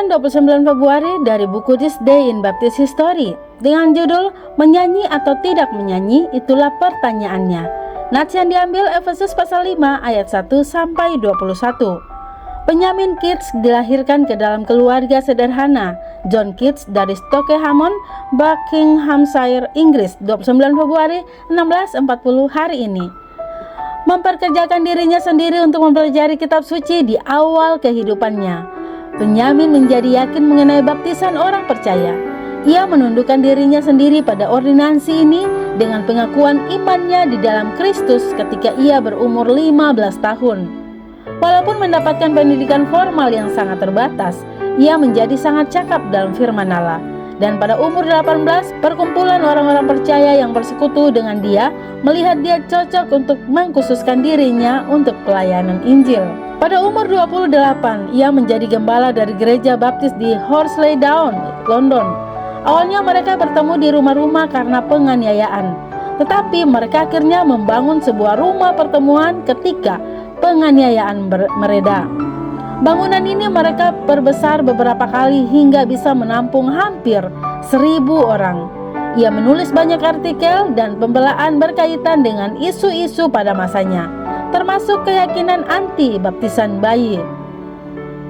Renungan 29 Februari dari buku This Day in Baptist History dengan judul Menyanyi atau tidak menyanyi, itulah pertanyaannya. Nats yang diambil Efesus pasal 5 ayat 1 sampai 21. Benjamin Keats dilahirkan ke dalam keluarga sederhana. John Keats dari Stoke-Hammond, Buckinghamshire, Inggris, 29 Februari 1640 hari ini. Memperkerjakan dirinya sendiri untuk mempelajari kitab suci di awal kehidupannya. Benyamin menjadi yakin mengenai baptisan orang percaya. Ia menundukkan dirinya sendiri pada ordinansi ini dengan pengakuan imannya di dalam Kristus ketika ia berumur 15 tahun. Walaupun mendapatkan pendidikan formal yang sangat terbatas, ia menjadi sangat cakap dalam firman Allah. Dan pada umur 18, perkumpulan orang-orang percaya yang bersekutu dengan dia melihat dia cocok untuk mengkhususkan dirinya untuk pelayanan Injil. Pada umur 28, ia menjadi gembala dari gereja baptis di Horsley Down, London. Awalnya mereka bertemu di rumah-rumah karena penganiayaan. Tetapi mereka akhirnya membangun sebuah rumah pertemuan ketika penganiayaan mereda. Bangunan ini mereka perbesar beberapa kali hingga bisa menampung hampir 1.000 orang. Ia menulis banyak artikel dan pembelaan berkaitan dengan isu-isu pada masanya, termasuk keyakinan anti baptisan bayi.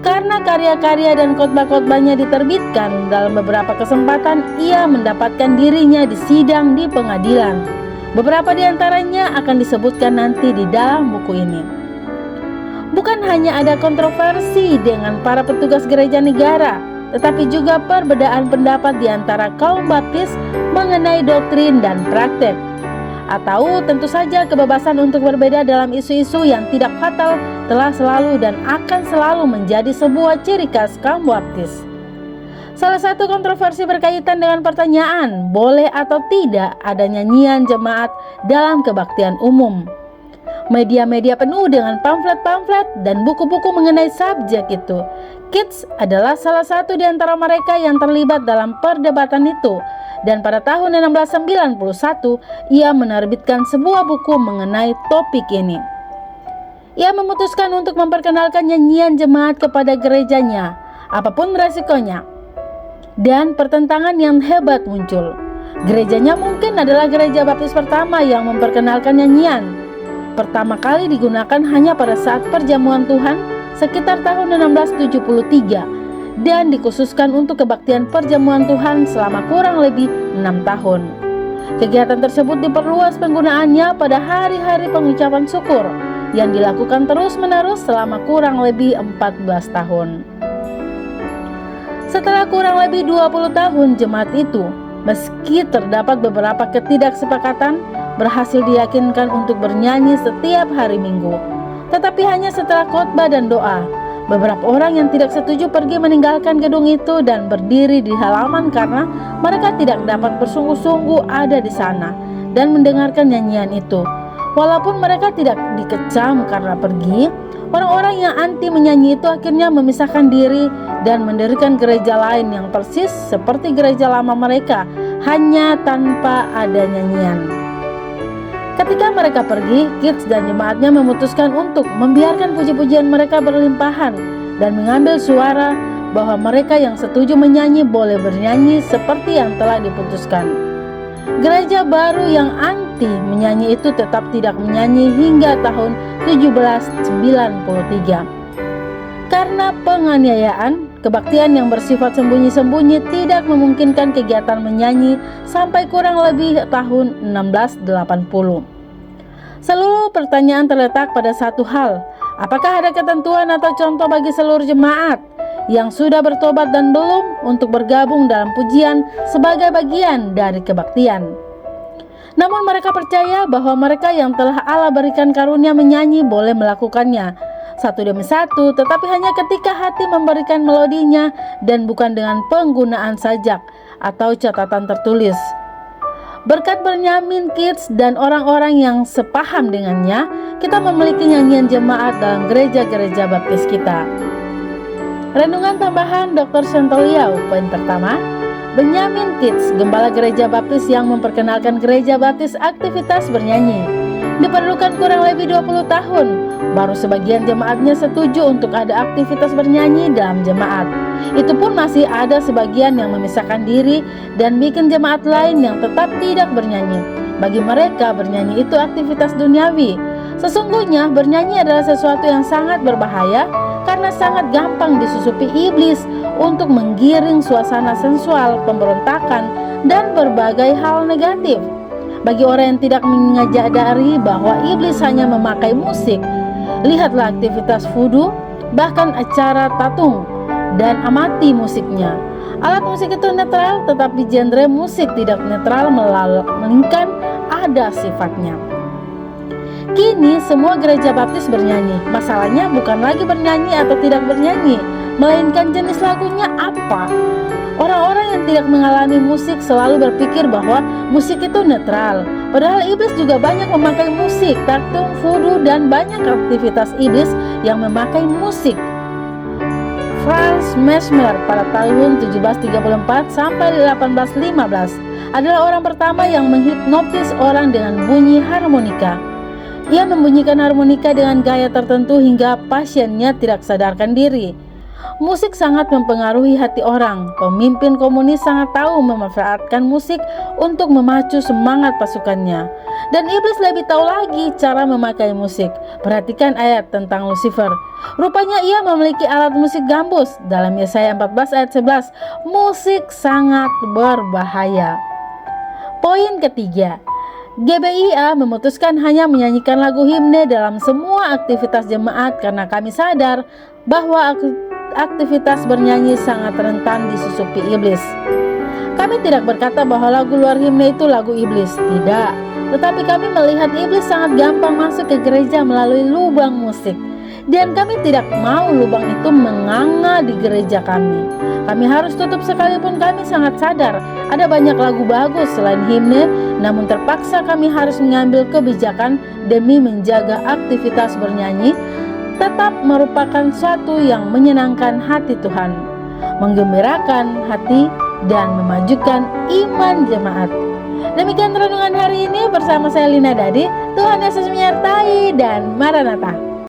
Karena karya-karya dan khotbah-khotbahnya diterbitkan dalam beberapa kesempatan, ia mendapatkan dirinya disidang di pengadilan. Beberapa di antaranya akan disebutkan nanti di dalam buku ini. Bukan hanya ada kontroversi dengan para petugas gereja negara, tetapi juga perbedaan pendapat di antara kaum baptis mengenai doktrin dan praktek. Atau tentu saja kebebasan untuk berbeda dalam isu-isu yang tidak fatal telah selalu dan akan selalu menjadi sebuah ciri khas kaum baptis. Salah satu kontroversi berkaitan dengan pertanyaan boleh atau tidak ada nyanyian jemaat dalam kebaktian umum. Media-media penuh dengan pamflet-pamflet dan buku-buku mengenai subjek itu. Keats adalah salah satu di antara mereka yang terlibat dalam perdebatan itu. Dan pada tahun 1691, ia menerbitkan sebuah buku mengenai topik ini. Ia memutuskan untuk memperkenalkan nyanyian jemaat kepada gerejanya, apapun resikonya. Dan pertentangan yang hebat muncul. Gerejanya mungkin adalah gereja baptis pertama yang memperkenalkan nyanyian. Pertama kali digunakan hanya pada saat perjamuan Tuhan sekitar tahun 1673 dan dikhususkan untuk kebaktian perjamuan Tuhan selama kurang lebih 6 tahun. Kegiatan tersebut diperluas penggunaannya pada hari-hari pengucapan syukur yang dilakukan terus-menerus selama kurang lebih 14 tahun. Setelah kurang lebih 20 tahun jemaat itu, meski terdapat beberapa ketidaksepakatan, berhasil diyakinkan untuk bernyanyi setiap hari Minggu. Tetapi hanya setelah khotbah dan doa, beberapa orang yang tidak setuju pergi meninggalkan gedung itu dan berdiri di halaman karena mereka tidak dapat bersungguh-sungguh ada di sana dan mendengarkan nyanyian itu. Walaupun mereka tidak dikecam karena pergi, orang-orang yang anti menyanyi itu akhirnya memisahkan diri dan mendirikan gereja lain yang persis seperti gereja lama mereka, hanya tanpa ada nyanyian. Ketika mereka pergi, Keats dan jemaatnya memutuskan untuk membiarkan puji-pujian mereka berlimpahan dan mengambil suara bahwa mereka yang setuju menyanyi boleh bernyanyi seperti yang telah diputuskan. Gereja baru yang anti menyanyi itu tetap tidak menyanyi hingga tahun 1793. Karena penganiayaan, kebaktian yang bersifat sembunyi-sembunyi tidak memungkinkan kegiatan menyanyi sampai kurang lebih tahun 1680. Seluruh pertanyaan terletak pada satu hal, apakah ada ketentuan atau contoh bagi seluruh jemaat yang sudah bertobat dan belum untuk bergabung dalam pujian sebagai bagian dari kebaktian? Namun mereka percaya bahwa mereka yang telah Allah berikan karunia menyanyi boleh melakukannya satu demi satu, tetapi hanya ketika hati memberikan melodinya dan bukan dengan penggunaan sajak atau catatan tertulis. Berkat Benjamin Keats dan orang-orang yang sepaham dengannya, kita memiliki nyanyian jemaat dalam gereja-gereja baptis kita. Renungan tambahan Dr. Santoliau. Poin pertama, Benjamin Keats, gembala gereja baptis yang memperkenalkan gereja baptis aktivitas bernyanyi. Diperlukan kurang lebih 20 tahun, baru sebagian jemaatnya setuju untuk ada aktivitas bernyanyi dalam jemaat. Itu pun masih ada sebagian yang memisahkan diri dan bikin jemaat lain yang tetap tidak bernyanyi. Bagi mereka, bernyanyi itu aktivitas duniawi. Sesungguhnya bernyanyi adalah sesuatu yang sangat berbahaya karena sangat gampang disusupi iblis untuk menggiring suasana sensual, pemberontakan, dan berbagai hal negatif. Bagi orang yang tidak menyadari bahwa iblis hanya memakai musik, lihatlah aktivitas voodoo, bahkan acara tatung, dan amati musiknya. Alat musik itu netral, tetapi genre musik tidak netral melainkan ada sifatnya. Kini semua gereja baptis bernyanyi. Masalahnya bukan lagi bernyanyi atau tidak bernyanyi, melainkan jenis lagunya apa. Orang-orang yang tidak mengalami musik selalu berpikir bahwa musik itu netral. Padahal iblis juga banyak memakai musik, tatung, voodoo, dan banyak aktivitas iblis yang memakai musik. Franz Mesmer pada tahun 1734 sampai 1815 adalah orang pertama yang menghipnotis orang dengan bunyi harmonika. Ia membunyikan harmonika dengan gaya tertentu hingga pasiennya tidak sadarkan diri. Musik sangat mempengaruhi hati orang. Pemimpin komunis sangat tahu memanfaatkan musik untuk memacu semangat pasukannya. Dan iblis lebih tahu lagi cara memakai musik. Perhatikan ayat tentang Lucifer. Rupanya ia memiliki alat musik gambus. Dalam Yesaya 14 ayat 11, musik sangat berbahaya. Poin ketiga, GBIA memutuskan hanya menyanyikan lagu himne dalam semua aktivitas jemaat karena kami sadar bahwa aktivitas bernyanyi sangat rentan disusupi iblis. Kami tidak berkata bahwa lagu luar himne itu lagu iblis, tidak. Tetapi kami melihat iblis sangat gampang masuk ke gereja melalui lubang musik. Dan kami tidak mau lubang itu menganga di gereja kami. Kami harus tutup sekalipun kami sangat sadar ada banyak lagu bagus selain himne, namun terpaksa kami harus mengambil kebijakan demi menjaga aktivitas bernyanyi tetap merupakan suatu yang menyenangkan hati Tuhan, menggembirakan hati, dan memajukan iman jemaat. Demikian renungan hari ini bersama saya Lina Dadi. Tuhan Yesus menyertai dan Maranatha.